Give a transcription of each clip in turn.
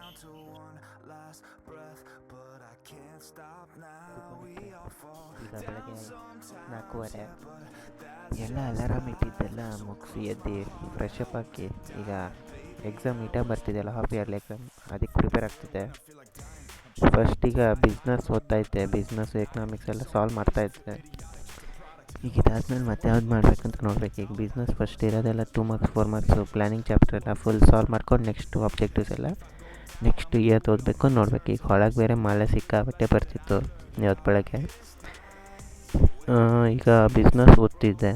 ಈಗ ಬೆಳಗ್ಗೆ 4:30 ಎಲ್ಲ ಅಲಾರಾಮ್ ಇಟ್ಟಿದ್ದೆಲ್ಲ ಮುಗಿಸಿ ಎದ್ದು ಫ್ರೆಶ್ ಅಪ್ ಹಾಕಿ ಈಗ ಎಕ್ಸಾಮ್ ಬರ್ತಿದೆಯಲ್ಲ, ಹಾಫ್ ಇಯರ್ಲಿ ಎಕ್ಸಾಮ್, ಅದಕ್ಕೆ ಪ್ರಿಪೇರ್ ಆಗ್ತಿದ್ದೆ. ಫಸ್ಟ್ ಈಗ ಬಿಸ್ನೆಸ್ ಓದ್ತಾಯಿದ್ದೆ, ಬಿಸ್ನೆಸ್ ಎಕನಾಮಿಕ್ಸ್ ಎಲ್ಲ ಸಾಲ್ವ್ ಮಾಡ್ತಾಯಿದ್ದೆ. ಈಗ ಇದಾದ್ಮೇಲೆ ಮತ್ತೆ ಯಾವ್ದು ಮಾಡಬೇಕಂತ ನೋಡ್ಬೇಕು. ಈಗ ಬಿಸ್ನೆಸ್ ಫಸ್ಟ್ ಇರೋದೆಲ್ಲ 2 ಮಾರ್ಕ್ಸ್ 4 ಮಾರ್ಕ್ಸು ಪ್ಲ್ಯಾನಿಂಗ್ ಚಾಪ್ಟರ್ ಎಲ್ಲ ಫುಲ್ ಸಾಲ್ವ್ ಮಾಡ್ಕೊಂಡು ನೆಕ್ಸ್ಟು ಆಬ್ಜೆಕ್ಟಿವ್ಸ್ ಎಲ್ಲ ನೆಕ್ಸ್ಟ್ ಇಯರ್ ಓದಬೇಕು ನೋಡ್ಬೇಕು. ಈಗ ಹೊಳಗೆ ಬೇರೆ ಮಳೆ ಸಿಕ್ಕಾಬಟ್ಟೆ ಬರ್ತಿತ್ತು ಇವತ್ತು ಬೆಳಗ್ಗೆ. ಈಗ ಬಿಸ್ನೆಸ್ ಓದ್ತಿದ್ದೆ.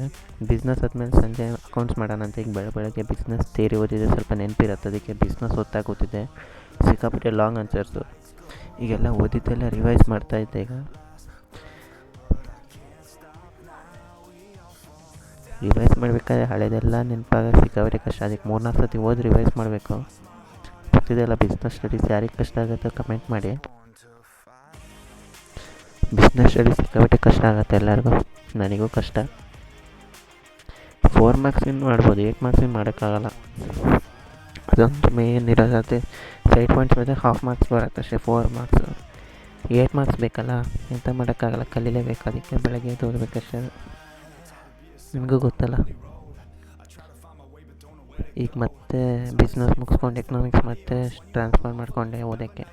ಬಿಸ್ನೆಸ್ ಆದಮೇಲೆ ಸಂಜೆ ಅಕೌಂಟ್ಸ್ ಮಾಡೋಣ ಅಂತ ಈಗ ಬೆಳಗ್ಗೆ ಬಿಸ್ನೆಸ್ ಥಿಯರಿ ಓದಿದ್ರೆ ಸ್ವಲ್ಪ ನೆನಪಿರುತ್ತೆ, ಅದಕ್ಕೆ ಬಿಸ್ನೆಸ್ ಓದ್ತಾ ಕೂತಿದ್ದೆ. ಸಿಕ್ಕಾಪಟ್ಟೆ ಲಾಂಗ್ ಆನ್ಸರ್ಸು ಈಗೆಲ್ಲ ಓದಿದ್ದೆಲ್ಲ ರಿವೈಸ್ ಮಾಡ್ತಾಯಿದ್ದೆ. ಈಗ ರಿವೈಸ್ ಮಾಡಬೇಕಾದ್ರೆ ಹಳೆದೆಲ್ಲ ನೆನಪಾಗ ಸಿಕ್ಕಾಪಟ್ಟೆ ಕಷ್ಟ. ಅದಕ್ಕೆ 3-4 ಸತಿ ಓದಿ ರಿವೈಸ್ ಮಾಡಬೇಕು. ಗೊತ್ತಿದೆಯಲ್ಲ ಬಿಸ್ನೆಸ್ ಸ್ಟಡೀಸ್, ಯಾರಿಗೆ ಕಷ್ಟ ಆಗುತ್ತೆ ಕಮೆಂಟ್ ಮಾಡಿ. ಬಿಸ್ನೆಸ್ ಸ್ಟಡೀಸ್ ಸಿಕ್ಕಾಪಟ್ಟೆ ಕಷ್ಟ ಆಗುತ್ತೆ ಎಲ್ಲರಿಗೂ, ನನಗೂ ಕಷ್ಟ. 4 ಮಾರ್ಕ್ಸಿಂದ ಮಾಡ್ಬೋದು, 8 ಮಾರ್ಕ್ಸಿಂದ ಮಾಡೋಕ್ಕಾಗಲ್ಲ. ಅದೊಂದು ಮೇನ್ ಇರೋದೇ. ಸೈಡ್ ಪಾಯಿಂಟ್ಸ್ ಬಂದರೆ ಹಾಫ್ ಮಾರ್ಕ್ಸ್ ಬರುತ್ತೆ ಅಷ್ಟೇ. 4 ಮಾರ್ಕ್ಸು 8 ಮಾರ್ಕ್ಸ್ ಬೇಕಲ್ಲ, ಎಂತ ಮಾಡೋಕ್ಕಾಗಲ್ಲ, ಕಲೀಲೇಬೇಕು. ಅದಕ್ಕೆ ಬೆಳಗ್ಗೆ ಓದಬೇಕಷ್ಟೇ, ನಿಮಗೂ ಗೊತ್ತಲ್ಲ. ಈಗ ಮತ್ತೆ ಬಿಸ್ನೆಸ್ ಮುಗಿಸ್ಕೊಂಡು ಎಕನಾಮಿಕ್ಸ್ ಮತ್ತೆ ಟ್ರಾನ್ಸ್ಫರ್ ಮಾಡಿಕೊಂಡೆ ಓದೋಕ್ಕೆ.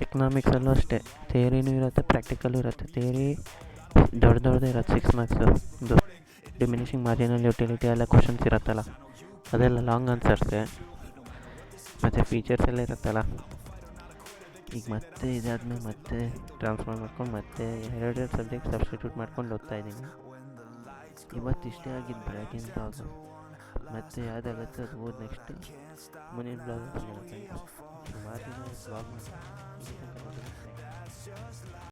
ಎಕನಾಮಿಕ್ಸಲ್ಲೂ ಅಷ್ಟೇ, ಥಿಯರಿನೂ ಇರುತ್ತೆ, ಪ್ರಾಕ್ಟಿಕಲ್ಲೂ ಇರುತ್ತೆ. ಥಿಯರಿ ದೊಡ್ಡದೇ ಇರುತ್ತೆ, 6 ಮಾರ್ಕ್ಸು. ಇದು ಡಿಮಿನಿಷಿಂಗ್ ಮಾರ್ಜಿನಲ್ ಯುಟಿಲಿಟಿ ಎಲ್ಲ ಕ್ವಶನ್ಸ್ ಇರುತ್ತಲ್ಲ, ಅದೆಲ್ಲ ಲಾಂಗ್ ಆನ್ಸರ್ಸೆ, ಮತ್ತು ಫೀಚರ್ಸ್ ಎಲ್ಲ ಇರುತ್ತಲ್ಲ. ಈಗ ಮತ್ತೆ ಇದಾದ್ಮೇಲೆ ಮತ್ತೆ ಟ್ರಾನ್ಸ್ಫರ್ ಮಾಡ್ಕೊಂಡು ಮತ್ತೆ 2 ಸಬ್ಜೆಕ್ಟ್ ಸಬ್ಸ್ಟಿಟ್ಯೂಟ್ ಮಾಡ್ಕೊಂಡು ಓದ್ತಾಯಿದ್ದೀನಿ. ಇವತ್ತಿಷ್ಟೇ ಆಗಿದ್ದು ಬೆಳಗಿನ ಬ್ಲಾಗು. ಮತ್ತೆ ಯಾವುದಾಗುತ್ತೆ ಅದು ಓದಿ ನೆಕ್ಸ್ಟ್ ಮುಂದಿನ ಬ್ಲಾಗ್ ಸುಮಾರು ದಿನ ಬ್ಲಾಗ್ ಮಾಡಿ